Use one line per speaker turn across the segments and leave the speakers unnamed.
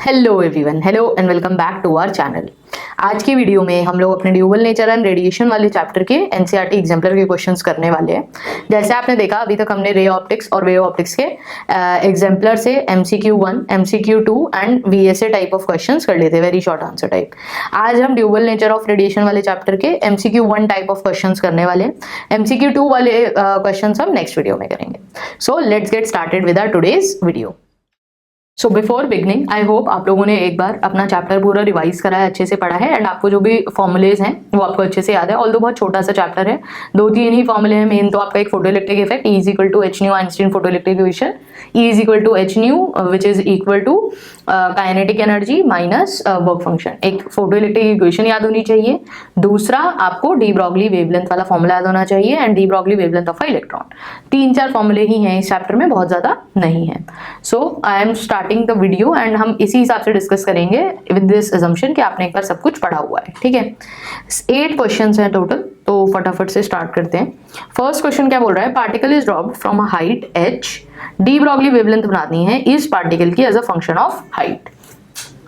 Hello everyone, hello and welcome back to our channel. आज की video में हम लोग अपने ड्यूबल नेचर एंड रेडिएशन वाले चैप्टर के एनसीईआरटी एग्जाम्पलर के क्वेश्चंस करने वाले हैं। जैसे आपने देखा अभी तक हमने रे ऑप्टिक्स और वेव ऑप्टिक्स के एग्जाम्पलर से MCQ 1, MCQ 2 and VSA type of questions कर लिए थे, वेरी शॉर्ट आंसर टाइप। आज हम ड्यूबल नेचर ऑफ रेडिएशन वाले चैप्टर के MCQ 1 टाइप ऑफ क्वेश्चंस करने वाले हैं। MCQ 2 वाले क्वेश्चंस हम नेक्स्ट वीडियो में करेंगे। So let's get started with our today's video. So before beginning, I hope आप लोगों ने एक बार अपना चैप्टर पूरा रिवाइज करा है, अच्छे से पढ़ा है एंड आपको जो भी फॉर्मुलेज हैं वो आपको अच्छे से याद है। ऑल्दो बहुत छोटा सा चैप्टर है, 2-3 ही फॉर्मुले हैं मेन। तो आपका एक photoelectric effect, E is equal to H nu Einstein photoelectric equation, E is equal to H nu which is equal to kinetic energy minus work function. एक फोटोइलेक्ट्रिक इक्वेशन याद होनी चाहिए। दूसरा आपको डी ब्रॉगली वेवलेंथ वाला formula याद होना चाहिए and de Broglie wavelength of electron. 3-4 फॉर्मुले ही हैं इस चैप्टर में, बहुत ज्यादा नहीं है। So I am starting the video and हम इसी हिसाब से डिस्कस करेंगे विद दिस अजम्पशन कि आपने एक बार सब कुछ पढ़ा हुआ है, ठीक है। 8 क्वेश्चंस हैं टोटल, तो फटाफट से स्टार्ट करते हैं। फर्स्ट क्वेश्चन क्या बोल रहा है, particle is dropped from a height h, de Broglie wavelength बनानी है इस पार्टिकल की as a function of height.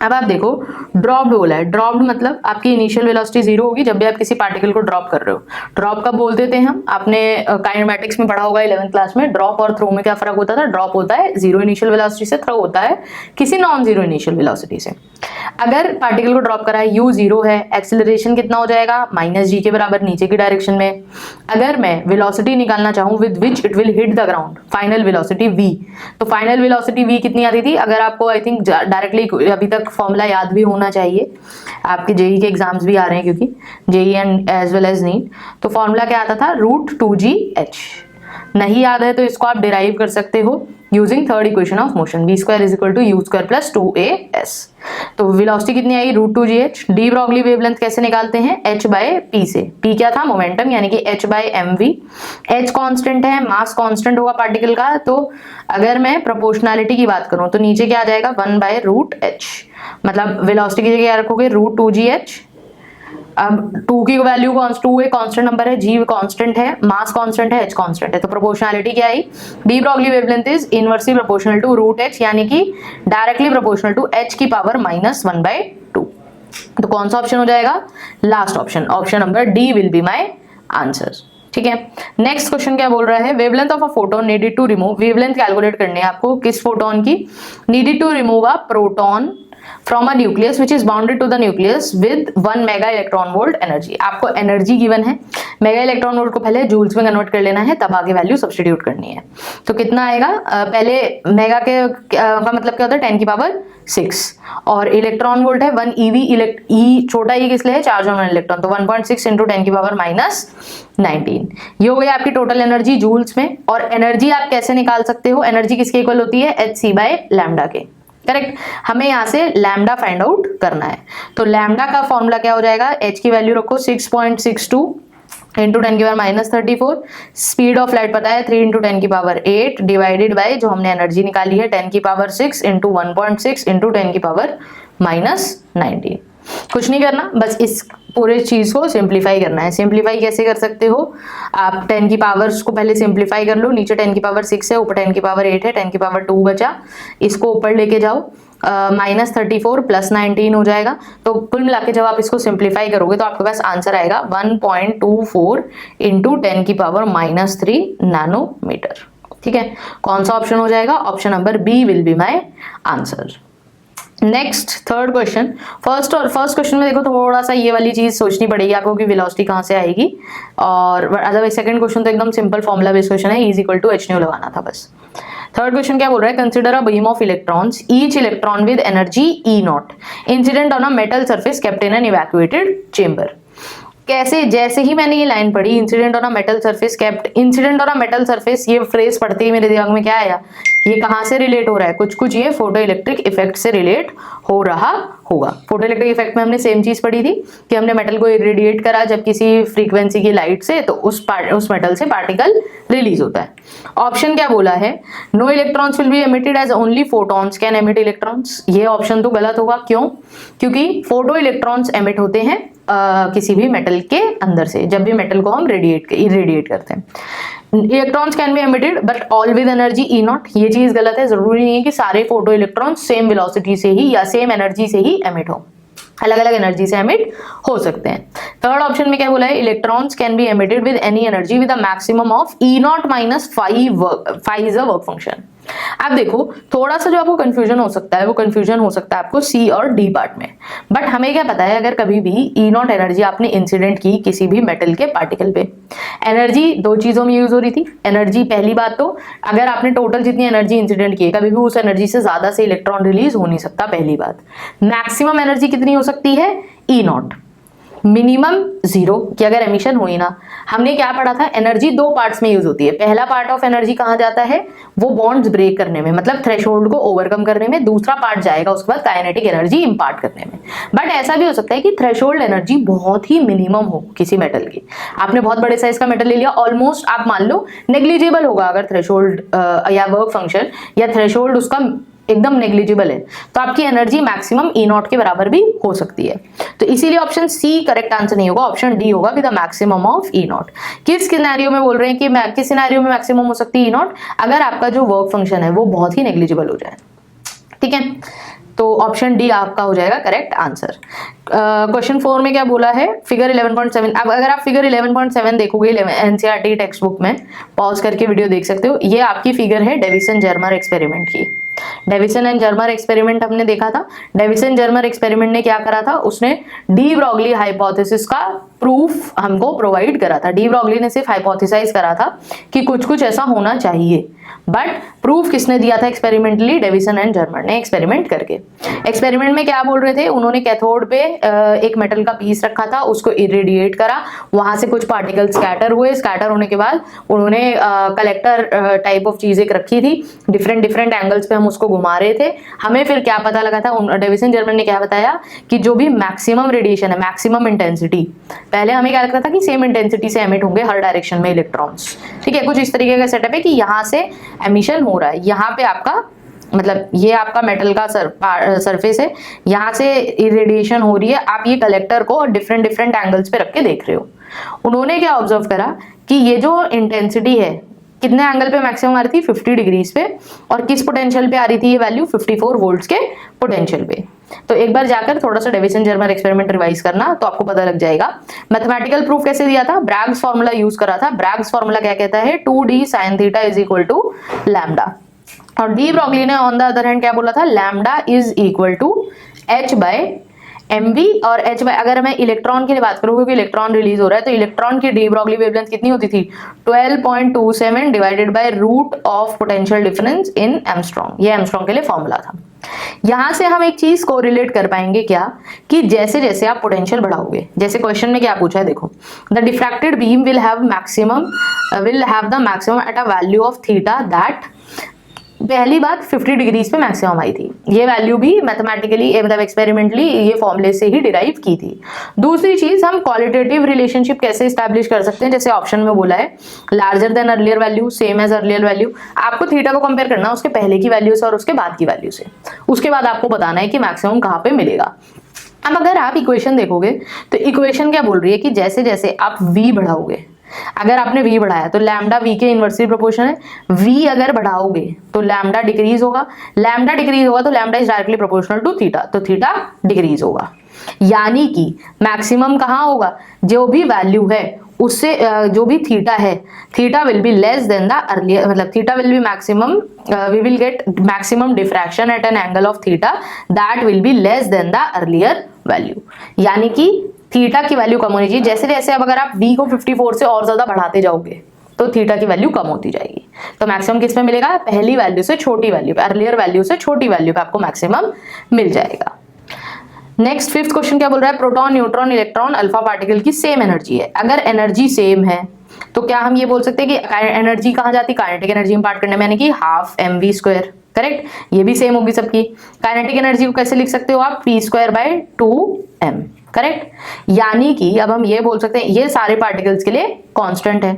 अब आप देखो ड्रॉप्ड बोला है, ड्रॉप्ड मतलब आपकी इनिशियल वेलोसिटी 0 होगी जब भी आप किसी पार्टिकल को ड्रॉप कर रहे हो। ड्रॉप कब बोलते थे हम, आपने काइनेमैटिक्स में पढ़ा होगा 11th क्लास में। ड्रॉप और थ्रो में क्या फर्क होता था, ड्रॉप होता है 0 इनिशियल वेलोसिटी से, थ्रो होता है किसी नॉन 0 इनिशियल वेलोसिटी से। अगर पार्टिकल को ड्रॉप करा है, u 0 है, एक्सेलरेशन कितना हो जाएगा -g के बराबर नीचे की डायरेक्शन में। अगर मैं वेलोसिटी निकालना चाहूं with which it will hit the ground, final velocity v, तो फाइनल वेलोसिटी v कितनी आती थी, अगर आपको आई थिंक डायरेक्टली अभी तक फॉर्मूला याद भी होना चाहिए, आपके जेई के एग्जाम्स भी आ रहे हैं क्योंकि JEE and as well as NEET. तो फॉर्मूला क्या आता था, √2gh। नहीं याद है तो इसको आप डिराइव कर सकते हो using third equation of motion, v² is equal to u² plus 2as। तो वेलोसिटी कितनी आई, √2gh। डी ब्रॉगली वेवलेंथ कैसे निकालते हैं, h/p से। p क्या था, मोमेंटम, यानी कि h/mv। h कांस्टेंट है, मास कांस्टेंट होगा पार्टिकल का। तो अगर मैं प्रोपोर्शनैलिटी की बात करूं तो नीचे क्या आ जाएगा, 1/√h। मतलब वेलोसिटी की जगह क्या रखोगे, √2gh। अब 2 की वैल्यू 2 एक कांस्टेंट नंबर है, g कांस्टेंट है, मास कांस्टेंट है, h कांस्टेंट है। तो प्रोपोर्शनैलिटी क्या आई, de Broglie wavelength is inversely proportional to √h, यानी कि डायरेक्टली प्रोपोर्शनल टू h की पावर -1/2। तो कौन सा ऑप्शन हो जाएगा, last option, option number D will be my answer, ठीक है। नेक्स्ट क्वेश्चन क्या बोल रहा है, wavelength of a photon needed to remove, wavelength calculate करनी है आपको किस फोटोन की, needed to remove a proton from a nucleus which is bounded to the nucleus with 1 mega electron volt energy. आपको एनर्जी गिवन है, mega electron volt को पहले joules में कन्वर्ट कर लेना है, तब आगे वैल्यू सब्स्टिट्यूट करनी है। तो कितना आएगा, पहले मेगा के का मतलब क्या होता है, 10 की पावर 6, और इलेक्ट्रॉन वोल्ट है 1 eV। ई छोटा ई किस लिए है, चार्ज ऑन इलेक्ट्रॉन, तो 1.6 इंटू 10 की पावर -19। ये हो गई आपकी टोटल एनर्जी जूल्स में। और एनर्जी आप कैसे निकाल सकते हो, एनर्जी किसके इक्वल होती है, hc/λ के, करेक्ट। हमें यहां से लैम्डा फाइंड आउट करना है। तो लैम्डा का फॉर्मूला क्या हो जाएगा, h की वैल्यू रखो 6.62 इंटू 10 की पावर -34। स्पीड ऑफ लाइट पता है 3 इंटू 10 की पावर 8 डिवाइडेड बाय जो हमने एनर्जी निकाली है 10 की पावर 6 इंटू 1.6 इंटू 10 की पावर -19। कुछ नहीं करना, बस इस पूरे चीज को सिंप्लीफाई करना है। सिंप्लीफाई कैसे कर सकते हो, आप 10 की पावर्स को पहले सिंप्लीफाई कर लो। नीचे 10 की पावर 6 है, ऊपर 10 की पावर 8 है, 10 की पावर 2 बचा, इसको ऊपर लेके जाओ, -34 प्लस 19 हो जाएगा। तो कुल मिला के जब आप इसको सिंप्लीफाई करोगे तो आपके पास आंसर आएगा 1.24 इंटू 10 की पावर -3 नैनोमीटर, ठीक है। कौन सा ऑप्शन हो जाएगा, option number B will be my answer. Next third question, first question में देखो थोड़ा सा ये वाली चीज सोचनी पड़ेगी आपको कि वेलोसिटी कहाँ से आएगी, और अदरवाइज सेकंड क्वेश्चन तो एकदम सिंपल फॉर्मूला बेस्ड क्वेश्चन है, E is equal to h nu लगाना था बस। थर्ड क्वेश्चन क्या बोल रहा है, consider a beam of electrons, each electron with energy E0 incident on a metal surface kept in an evacuated chamber. कैसे, जैसे ही मैंने ये लाइन पढ़ी, incident on a metal surface kept, incident on a metal surface, ये phrase पढ़ते ही मेरे दिमाग में क्या आया, ये कहां से रिलेट हो रहा है, कुछ ये फोटो इलेक्ट्रिक इफेक्ट से रिलेट हो रहा होगा। फोटो इलेक्ट्रिक इफेक्ट में हमने सेम चीज पढ़ी थी कि हमने मेटल को इरेडिएट करा जब किसी फ्रीक्वेंसी की लाइट से, तो उस मेटल से पार्टिकल रिलीज होता है। ऑप्शन क्या बोला है, no electrons will be emitted as only photons can emit electrons. ये ऑप्शन तो गलत होगा, क्यों, क्योंकि फोटो इलेक्ट्रॉन्स एमिट होते हैं किसी भी मेटल के अंदर से, जब भी मेटल को हम इरेडिएट करते हैं। Electrons can be emitted but all with energy E not, ये चीज गलत है। जरूरी नहीं है कि सारे फोटो इलेक्ट्रॉन सेम वेलोसिटी से ही या सेम एनर्जी से ही एमिट हो, अलग अलग एनर्जी से एमिट हो सकते हैं। थर्ड ऑप्शन में क्या बोला है, electrons can be emitted with any energy with a maximum of E not minus five is a work function. अब देखो थोड़ा सा जो आपको कंफ्यूजन हो सकता है वो कंफ्यूजन हो सकता है आपको सी और डी पार्ट में, बट हमें क्या पता है अगर कभी भी ई नॉट एनर्जी आपने इंसिडेंट की किसी भी मेटल के पार्टिकल पे, एनर्जी दो चीजों में यूज हो रही थी। एनर्जी पहली बात तो अगर आपने टोटल जितनी एनर्जी इंसिडेंट की है कभी भी उस एनर्जी से ज्यादा से इलेक्ट्रॉन रिलीज हो नहीं सकता, पहली बात। मैक्सिमम एनर्जी कितनी हो सकती है, ई नॉट, मिनिमम जीरो कि अगर एमिशन हुई ना। हमने क्या पढ़ा था, एनर्जी दो पार्ट्स में यूज होती है। पहला पार्ट ऑफ एनर्जी कहाँ जाता है, वो बॉन्ड्स ब्रेक करने में, मतलब थ्रेशोल्ड को ओवरकम करने में। दूसरा पार्ट जाएगा उसके बाद काइनेटिक एनर्जी इंपार्ट करने में। बट ऐसा भी हो सकता है कि थ्रेशोल्ड एनर्जी बहुत ही मिनिमम हो किसी मेटल की। आपने बहुत बड़े साइज का मेटल ले लिया, ऑलमोस्ट आप मान लो नेग्लिजिबल होगा अगर थ्रेशोल्ड या वर्क फंक्शन या थ्रेशोल्ड उसका एकदम नेग्लिजिबल है, तो आपकी एनर्जी मैक्सिमम ई नॉट के बराबर भी हो सकती है। तो इसीलिए ऑप्शन सी करेक्ट आंसर नहीं होगा, ऑप्शन डी होगा with the maximum of E not. किस सिनेरियो में बोल रहे हैं कि किस सिनेरियो में मैक्सिमम हो सकती है ई नॉट, अगर आपका जो वर्क फंक्शन है वो बहुत ही नेग्लिजिबल हो जाए, ठीक है। तो ऑप्शन डी आपका हो जाएगा करेक्ट आंसर। क्वेश्चन 4 में क्या बोला है, फिगर 11.7। अब अगर आप फिगर 11.7 देखोगे एनसीईआरटी टेक्स्ट बुक में, पॉज करके वीडियो देख सकते हो, ये आपकी फिगर है डेविसन जर्मर एक्सपेरिमेंट की। डेविसन एंड जर्मर एक्सपेरिमेंट हमने देखा था। डेविसन जर्मर एक्सपेरिमेंट ने क्या करा था, उसने डी ब्रॉगली हाइपोथेसिस का प्रूफ हमको प्रोवाइड करा था। डी ब्रॉगली ने सिर्फ हाइपोथेसाइज करा था कि कुछ कुछ ऐसा होना चाहिए, बट प्रूफ किसने दिया था एक्सपेरिमेंटली, डेविसन एंड जर्मर ने एक्सपेरिमेंट करके। एक्सपेरिमेंट में क्या बोल रहे थे, उन्होंने कैथोड पे एक मेटल का पीस रखा था, उसको इरेडिएट करा, वहां से कुछ पार्टिकल स्कैटर हुए, स्कैटर होने के बाद उन्होंने कलेक्टर टाइप ऑफ चीजें रखी थी, डिफरेंट डिफरेंट एंगल्स पे हम उसको घुमा रहे थे। हमें फिर क्या पता लगा था, डेविसन जर्मर ने क्या बताया कि जो भी मैक्सिमम रेडिएशन है, मैक्सिमम इंटेंसिटी, पहले हमें क्या लगता था कि सेम इंटेंसिटी से एमिट होंगे हर डायरेक्शन में इलेक्ट्रॉन्स, ठीक है। कुछ इस तरीके का सेटअप है कि यहाँ से एमिशन हो रहा है, यहाँ पे आपका मतलब ये आपका मेटल का सरफेस है, यहाँ से इरेडिएशन हो रही है, आप ये कलेक्टर को डिफरेंट डिफरेंट एंगल्स पे रख के देख रहे हो। उन्होंने क्या ऑब्जर्व करा कि ये जो इंटेंसिटी है कितने एंगल पे मैक्सिमम आ रही थी, 50 डिग्रीज पे, और किस पोटेंशियल पे आ रही थी ये वैल्यू, 54 वोल्ट्स के पोटेंशियल पे। तो एक बार जाकर थोड़ा सा डेविसन जर्मर एक्सपेरिमेंट रिवाइज करना तो आपको पता लग जाएगा। मैथमेटिकल प्रूफ कैसे दिया था, ब्रैग्स फॉर्मूला यूज करा था। ब्रैग्स फॉर्मूला क्या कहता है, 2d sin theta is equal to lambda, और डी ब्रॉगली ने ऑन द अदर हैंड क्या बोला था, lambda is equal to h by mv, और h बाय, अगर मैं इलेक्ट्रॉन की बात करूँ क्योंकि इलेक्ट्रॉन रिलीज हो रहा है, तो इलेक्ट्रॉन की डी ब्रॉगली वेवलेंथ कितनी होती थी, 12.27 divided by root of potential difference in angstrom. ये एंगस्ट्रॉम के लिए फॉर्मूला था। यहां से हम एक चीज को रिलेट कर पाएंगे क्या, कि जैसे जैसे आप पोटेंशियल बढ़ाओगे, जैसे क्वेश्चन में क्या पूछा है देखो, the diffracted beam will have the maximum at a value of theta that, पहली बात 50 डिग्रीज पे मैक्सिमम आई थी, ये वैल्यू भी मैथमेटिकली मतलब एक्सपेरिमेंटली ये फॉर्मूले से ही डिराइव की थी। दूसरी चीज, हम क्वालिटेटिव रिलेशनशिप कैसे स्टैब्लिश कर सकते हैं, जैसे ऑप्शन में बोला है larger than earlier value, same as earlier value. आपको थीटा को कंपेयर करना उसके पहले की वैल्यू से और उसके बाद की वैल्यू से, उसके बाद आपको बताना है कि मैक्सिमम कहाँ पे मिलेगा। अब अगर आप इक्वेशन देखोगे तो इक्वेशन क्या बोल रही है कि जैसे जैसे आप v बढ़ाओगे, अगर आपने v बढ़ाया तो लैम्डा v के इनवर्सली प्रोपोर्शन है, v अगर बढ़ाओगे तो लैम्डा डिक्रीज होगा, लैम्डा डिक्रीज होगा तो lambda is directly proportional to theta, तो थीटा डिक्रीज होगा। यानी कि मैक्सिमम कहाँ होगा, जो भी वैल्यू है उससे जो भी थीटा है, theta will be less than the earlier, मतलब theta will be maximum, we will get maximum diffraction at an angle of theta that will be less than the earlier value. यानी कि theta की value कम होनी चाहिए। जैसे जैसे अब अगर आप v को 54 से और ज्यादा बढ़ाते जाओगे तो थीटा की वैल्यू कम होती जाएगी। तो मैक्सिमम किस में मिलेगा, पहली वैल्यू से छोटी वैल्यू पे, अर्लियर वैल्यू से छोटी वैल्यू पे आपको मैक्सिमम मिल जाएगा। नेक्स्ट 5th क्वेश्चन क्या बोल रहा है, proton neutron electron alpha particle की सेम एनर्जी है। अगर एनर्जी सेम है तो क्या हम ये बोल सकते हैं कि एनर्जी कहाँ जाती है, काइनेटिक एनर्जी इंपार्ट करने में, यानी कि हाफ mv², करेक्ट। ये भी सेम होगी सबकी। काइनेटिक एनर्जी को कैसे लिख सकते हो आप, p²/2m, करेक्ट। यानी कि अब हम ये बोल सकते हैं ये सारे पार्टिकल्स के लिए कांस्टेंट है,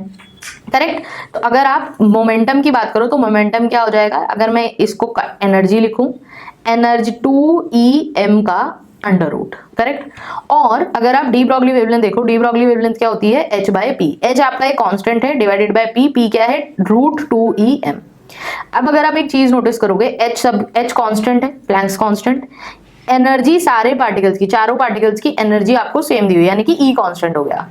करेक्ट। तो अगर आप मोमेंटम की बात करो तो मोमेंटम क्या हो जाएगा, अगर मैं इसको एनर्जी लिखूं, एनर्जी 2em का अंडर रूट, करेक्ट। और अगर आप डी ब्रॉगली वेवलेंथ देखो, डी ब्रॉगली वेवलेंथ क्या होती है, h बाय पी। h आपका एक कांस्टेंट है डिवाइडेड बाय p क्या है, √2em। अब अगर आप एक चीज नोटिस करोगे, h कांस्टेंट है, प्लैंक्स कांस्टेंट, एनर्जी सारे पार्टिकल्स की, चारों पार्टिकल्स की एनर्जी आपको सेम दी हुई है, यानी कि E कांस्टेंट हो गया,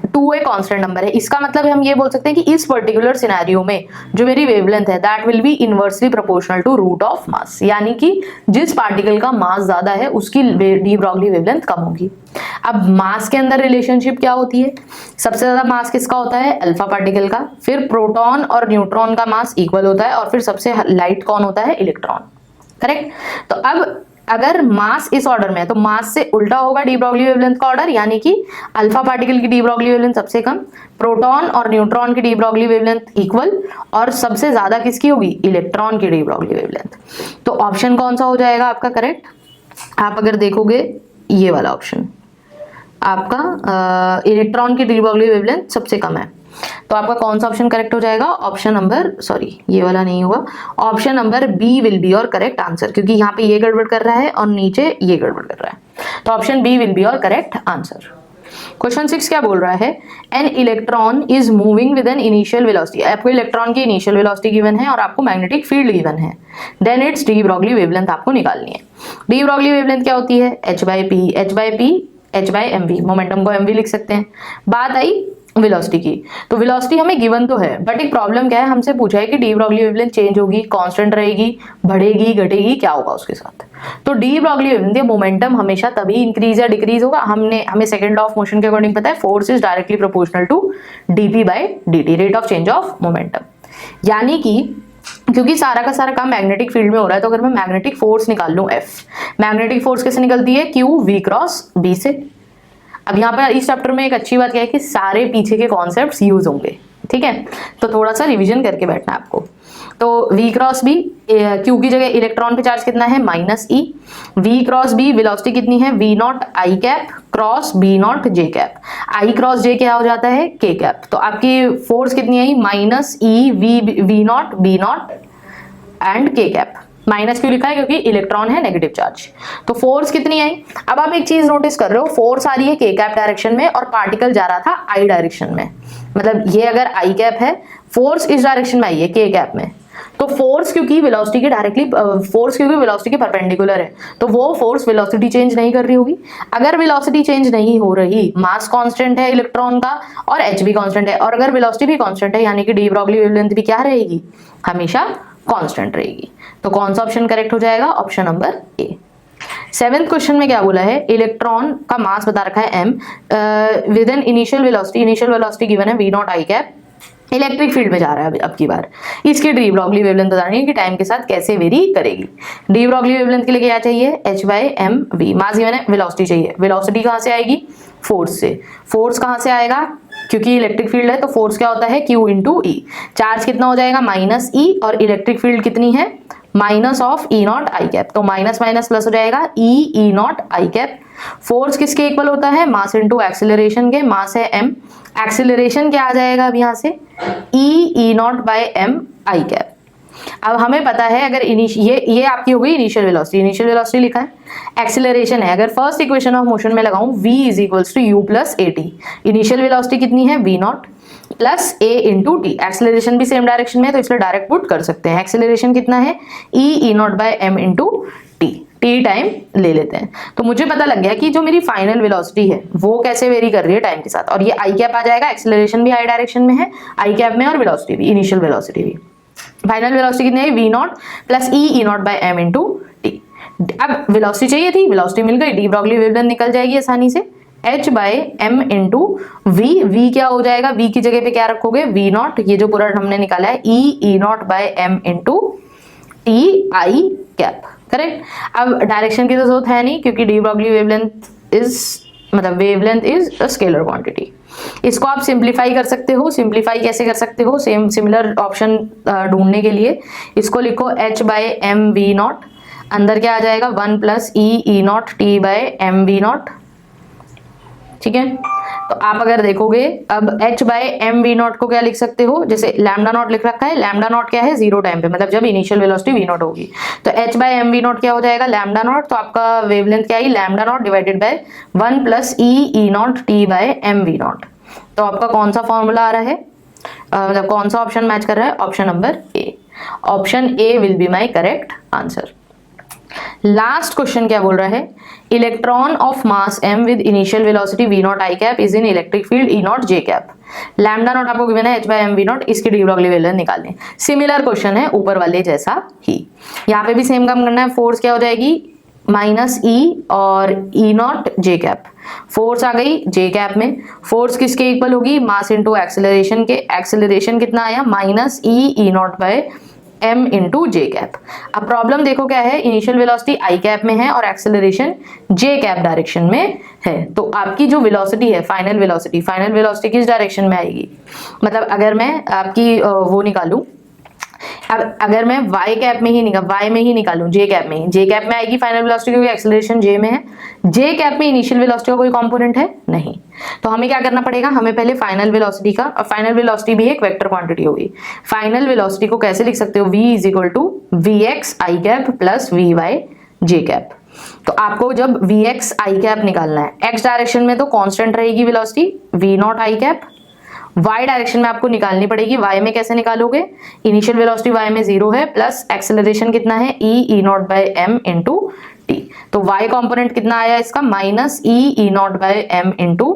2 एक कांस्टेंट नंबर है। इसका मतलब हम ये बोल सकते हैं कि इस पर्टिकुलर सिनेरियो में जो मेरी वेवलेंथ है that will be inversely proportional to root of mass, यानी कि जिस पार्टिकल का मास ज्यादा है उसकी डी ब्रॉगली वेवलेंथ कम होगी। अब मास के अंदर रिलेशनशिप क्या होती है, सबसे ज्यादा मास किसका होता है, अल्फा पार्टिकल का, फिर प्रोटॉन और न्यूट्रॉन का मास इक्वल होता है, और फिर सबसे लाइट कौन होता है, इलेक्ट्रॉन, करेक्ट। तो अब अगर मास इस ऑर्डर में है तो मास से उल्टा होगा डी ब्रॉगली वेवलेंथ का ऑर्डर, यानी कि अल्फा पार्टिकल की डी ब्रॉगली वेवलेंथ सबसे कम, प्रोटॉन और न्यूट्रॉन की डी ब्रॉगली वेवलेंथ इक्वल, और सबसे ज्यादा किसकी होगी, इलेक्ट्रॉन की डी ब्रॉगली वेवलेंथ। तो ऑप्शन कौन सा हो जाएगा आपका करेक्ट, आप अगर देखोगे ये वाला ऑप्शन आपका इलेक्ट्रॉन की डी ब्रॉगली वेवलेंथ सबसे कम है, तो आपका कौन सा ऑप्शन करेक्ट हो जाएगा, ऑप्शन नंबर, सॉरी ये वाला नहीं होगा, option number B will be your correct answer, क्योंकि यहाँ पे ये गड़बड़ कर रहा है और नीचे ये गड़बड़ कर रहा है, तो option B will be your correct answer. Question 6 क्या बोल रहा है, an electron is moving with an initial velocity, आपको इलेक्ट्रॉन की इनिशियल वेलोसिटी गिवन है और आपको मैग्नेटिक फील्ड गिवन है, then its de Broglie wavelength आपको निकालनी है। डी ब्रॉगली वेवलेंथ क्या होती है, h by P, h by M V, momentum को mv लिख सकते हैं। बात आई वेलोसिटी की, तो वेलोसिटी हमें गिवन तो है, बट एक प्रॉब्लम क्या है, हमसे पूछा है कि डी ब्रॉगली वेवलेंथ चेंज होगी, कांस्टेंट रहेगी, बढ़ेगी, घटेगी, क्या होगा उसके साथ। तो डी ब्रॉगली वेवलेंथ मोमेंटम हमेशा तभी इंक्रीज या डिक्रीज होगा, हमें सेकंड लॉ ऑफ मोशन के अकॉर्डिंग पता है, force is directly proportional to dp by dt, rate of change of momentum. यानी कि क्योंकि सारा का सारा काम मैग्नेटिक फील्ड में हो रहा है, तो अगर मैं मैग्नेटिक फोर्स निकाल लूं F, मैग्नेटिक फोर्स कैसे निकलती है, Q V क्रॉस B से। अब यहाँ पर इस चैप्टर में एक अच्छी बात क्या है कि सारे पीछे के कॉन्सेप्ट्स यूज होंगे, ठीक है, तो थोड़ा सा रिवीजन करके बैठना है आपको। तो V क्रॉस B, Q की जगह इलेक्ट्रॉन पे चार्ज कितना है, -e, V cross B velocity कितनी है, V0 I cap cross B0 J cap, I cross J क्या हो जाता है, K कैप। तो आपकी फोर्स कितनी आई, -e V0 B0 and K cap. Minus क्यों लिखा है, क्योंकि इलेक्ट्रॉन है नेगेटिव चार्ज। तो फोर्स कितनी आई, अब आप एक चीज नोटिस कर रहे हो, फोर्स आ रही है के कैप डायरेक्शन में और पार्टिकल जा रहा था आई डायरेक्शन में, मतलब ये अगर आई कैप है, फोर्स इस डायरेक्शन में आई है के कैप में, तो फोर्स क्योंकि वेलोसिटी के डायरेक्टली, फोर्स क्योंकि वेलोसिटी के परपेंडिकुलर है, तो वो फोर्स वेलोसिटी चेंज नहीं कर रही होगी। अगर वेलोसिटी चेंज नहीं हो रही, मास कांस्टेंट है इलेक्ट्रॉन का और h भी कांस्टेंट है, और अगर वेलोसिटी भी कांस्टेंट है, यानी कि डी ब्रॉगली वेवलेंथ भी क्या रहेगी, हमेशा कांस्टेंट रहेगी। तो कौन सा ऑप्शन करेक्ट हो जाएगा, ऑप्शन नंबर ए। 7th क्वेश्चन में क्या बोला है, इलेक्ट्रॉन का मास बता रखा है m with an initial velocity given है v0 i cap, electric field में जा रहा है अब की बार, इसकी डी ब्रॉगली वेवलेंथ बतानी है कि टाइम के साथ कैसे वेरी करेगी। डी ब्रॉगली वेवलेंथ के लिए क्या चाहिए, h by M V, mass given है, वेलोसिटी चाहिए, वेलोसिटी कहाँ से आएगी, फोर्स से, फोर्स कहाँ से आएगा, क्योंकि इलेक्ट्रिक फील्ड है तो फोर्स क्या होता है, Q इंटू ई, चार्ज कितना हो जाएगा, -e, और इलेक्ट्रिक फील्ड कितनी है, minus of E0 I cap, तो माइनस माइनस प्लस हो जाएगा E0 I कैप। फोर्स किसके इक्वल होता है, मास इंटू एक्सेलरेशन के, मास है m, एक्सेलरेशन क्या आ जाएगा अब यहाँ से, E0 by m I cap. अब हमें पता है अगर ये आपकी हो गई इनिशियल वेलोसिटी लिखा है, एक्सेलरेशन है, अगर फर्स्ट इक्वेशन ऑफ मोशन में लगाऊं v is equals to u plus at, initial velocity कितनी है, v0 plus a into T, acceleration भी सेम डायरेक्शन में है तो इसलिए डायरेक्ट पुट कर सकते हैं, एक्सेलरेशन कितना है, E0 by m into T time ले लेते हैं। तो मुझे पता लग गया कि जो मेरी फाइनल वेलोसिटी है वो कैसे वेरी कर रही है टाइम के साथ, और ये आई कैप आ जाएगा, एक्सेलरेशन भी आई डायरेक्शन में है, आई कैप में, और वेलोसिटी भी, इनिशियल वेलोसिटी भी। फाइनल वेलोसिटी कितनी है, v0 plus E0 by m into T. अब वेलोसिटी चाहिए थी, वेलोसिटी मिल गई, डी ब्रॉगली वेवलेंथ निकल जाएगी आसानी से, h by m into v क्या हो जाएगा, v की जगह पे क्या रखोगे, v0, ये जो पूरा हमने निकाला है E0 by m into T I cap, correct. अब डायरेक्शन की तो जरूरत है नहीं, क्योंकि de Broglie wavelength is a scalar quantity. इसको आप सिंप्लीफाई कर सकते हो, सिंप्लीफाई कैसे कर सकते हो, सिमिलर ऑप्शन ढूंढने के लिए इसको लिखो h बाय m v0, अंदर क्या आ जाएगा, 1 plus E0 t bye m v0, ठीक है। तो आप अगर देखोगे अब h by M V not को क्या लिख सकते हो, जैसे लैम्डा नॉट लिख रखा है, लैम्डा नॉट क्या है 0 टाइम पे, मतलब जब इनिशियल वेलोसिटी वी नॉट होगी, तो h by M V naught क्या हो जाएगा लैम्डा नॉट, तो आपका वेवलेंथ क्या आई lambda not divided by 1 plus E naught T by M V naught. तो आपका कौन सा फॉर्मूला आ रहा है, मतलब कौन सा ऑप्शन मैच कर रहा है, option number A. Option A will be my correct answer. Last question क्या बोल रहा है, electron of mass m with initial velocity v not I cap is in electric field e not j cap. Lambda not आपको given है h by M V not, इसकी de Broglie wavelength निकालनी। Similar question है ऊपर वाले जैसा ही, यहाँ पे भी सेम काम करना है। फोर्स क्या हो जाएगी माइनस ई और E not J cap, force आ गई जे कैप में, फोर्स किसके इक्वल होगी मास इंटू एक्सेलरेशन के, एक्सेलरेशन कितना आया minus E not by m into J cap. अब प्रॉब्लम देखो क्या है, इनिशियल वेलोसिटी आई कैप में है और एक्सेलरेशन जे कैप डायरेक्शन में है, तो आपकी जो वेलोसिटी है फाइनल वेलोसिटी किस डायरेक्शन में आएगी, मतलब अगर मैं आपकी वो निकालूं, अगर मैं y कैप में ही निकालूं जे कैप में आएगी फाइनल वेलोसिटी, क्योंकि एक्सेलरेशन जे में है, जे कैप में इनिशियल वेलोसिटी का कोई कंपोनेंट है नहीं। तो हमें क्या करना पड़ेगा, हमें पहले फाइनल वेलोसिटी का, और फाइनल वेलोसिटी भी एक वेक्टर क्वांटिटी होगी, फाइनल वेलोसिटी को कैसे लिख सकते हो v is equal to V X I cap plus V Y J cap. तो आपको जब वी एक्स आई कैप निकालना है, एक्स डायरेक्शन में तो कांस्टेंट रहेगी velocity V not I cap, y direction में आपको निकालनी पड़ेगी, y में कैसे निकालोगे, इनिशियल वेलोसिटी y में 0 है, प्लस एक्सेलरेशन कितना है E not by M into T, तो y कंपोनेंट कितना आया इसका minus E not by M into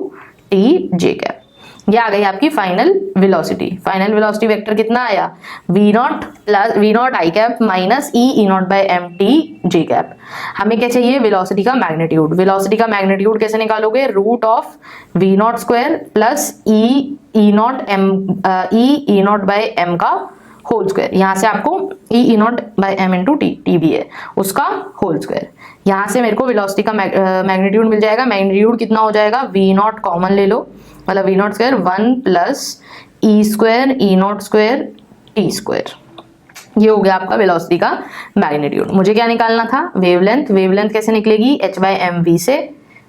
T J cap. ये आ गई आपकी फाइनल वेलोसिटी वेक्टर कितना आया v naught plus V not I cap minus E not by M T J cap. हमें क्या चाहिए वेलोसिटी का मैग्नीट्यूड कैसे निकालोगे, root of V not square plus E not by M का होल स्क्वायर, यहाँ से आपको E not by M into T भी है उसका होल स्क्वायर, यहाँ से मेरे को वेलोसिटी का मैग्नीट्यूड मिल जाएगा। मैग्नीट्यूड कितना हो जाएगा, वी नॉट कॉमन ले लो, मतलब V not square 1 plus E not square T square, ये हो गया आपका वेलोसिटी का मैग्नीट्यूड। मुझे क्या निकालना था, वेवलेंथ कैसे निकलेगी h बाय एम वी से,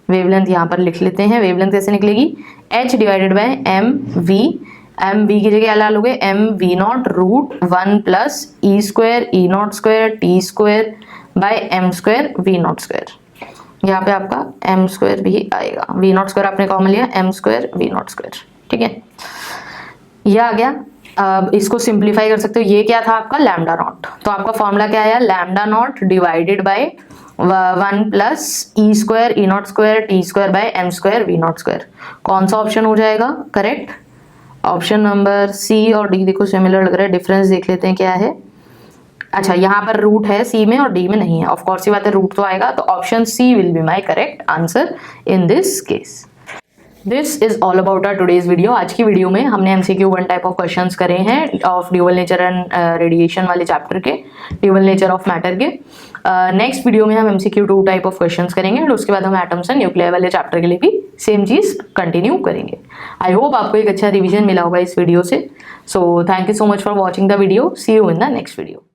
वेवलेंथ यहाँ पर लिख लेते हैं, वेवलेंथ कैसे निकलेगी h divided by M V की जगह क्या डालोगे M V not root 1 plus E not square T square by M square V not square, यहाँ पे आपका एम स्क्वायर भी आएगा, वी नॉट स्क्वायर आपने कॉमन लिया M square V not square, ठीक है ये आ गया। अब इसको सिंप्लीफाई कर सकते हो, ये क्या था आपका लैम्डा नॉट, तो आपका फॉर्मूला क्या आया lambda not divided by 1 plus E not square T square by M square V not square. कौन सा ऑप्शन हो जाएगा करेक्ट, ऑप्शन नंबर सी और डी। देखो सिमिलर लग रहा है, डिफरेंस देख लेते हैं क्या है। अच्छा यहाँ पर रूट है सी में और डी में नहीं है, ऑफ कोर्स ये बात है रूट तो आएगा, तो option C will be my correct answer in this case. This is all about our today's video. आज की वीडियो में हमने एमसीक्यू 1 टाइप ऑफ क्वेश्चंस करे हैं of dual nature and radiation वाले चैप्टर के, ड्यूअल नेचर ऑफ मैटर के। Next video में हम एमसीक्यू 2 टाइप ऑफ क्वेश्चंस करेंगे और उसके बाद हम एटम्स एंड न्यूक्लियर वाले चैप्टर के लिए भी सेम चीज कंटिन्यू करेंगे। आई होप आपको एक अच्छा रिविजन मिला होगा इस वीडियो से। So thank you so much for watching the video, see you in the next video.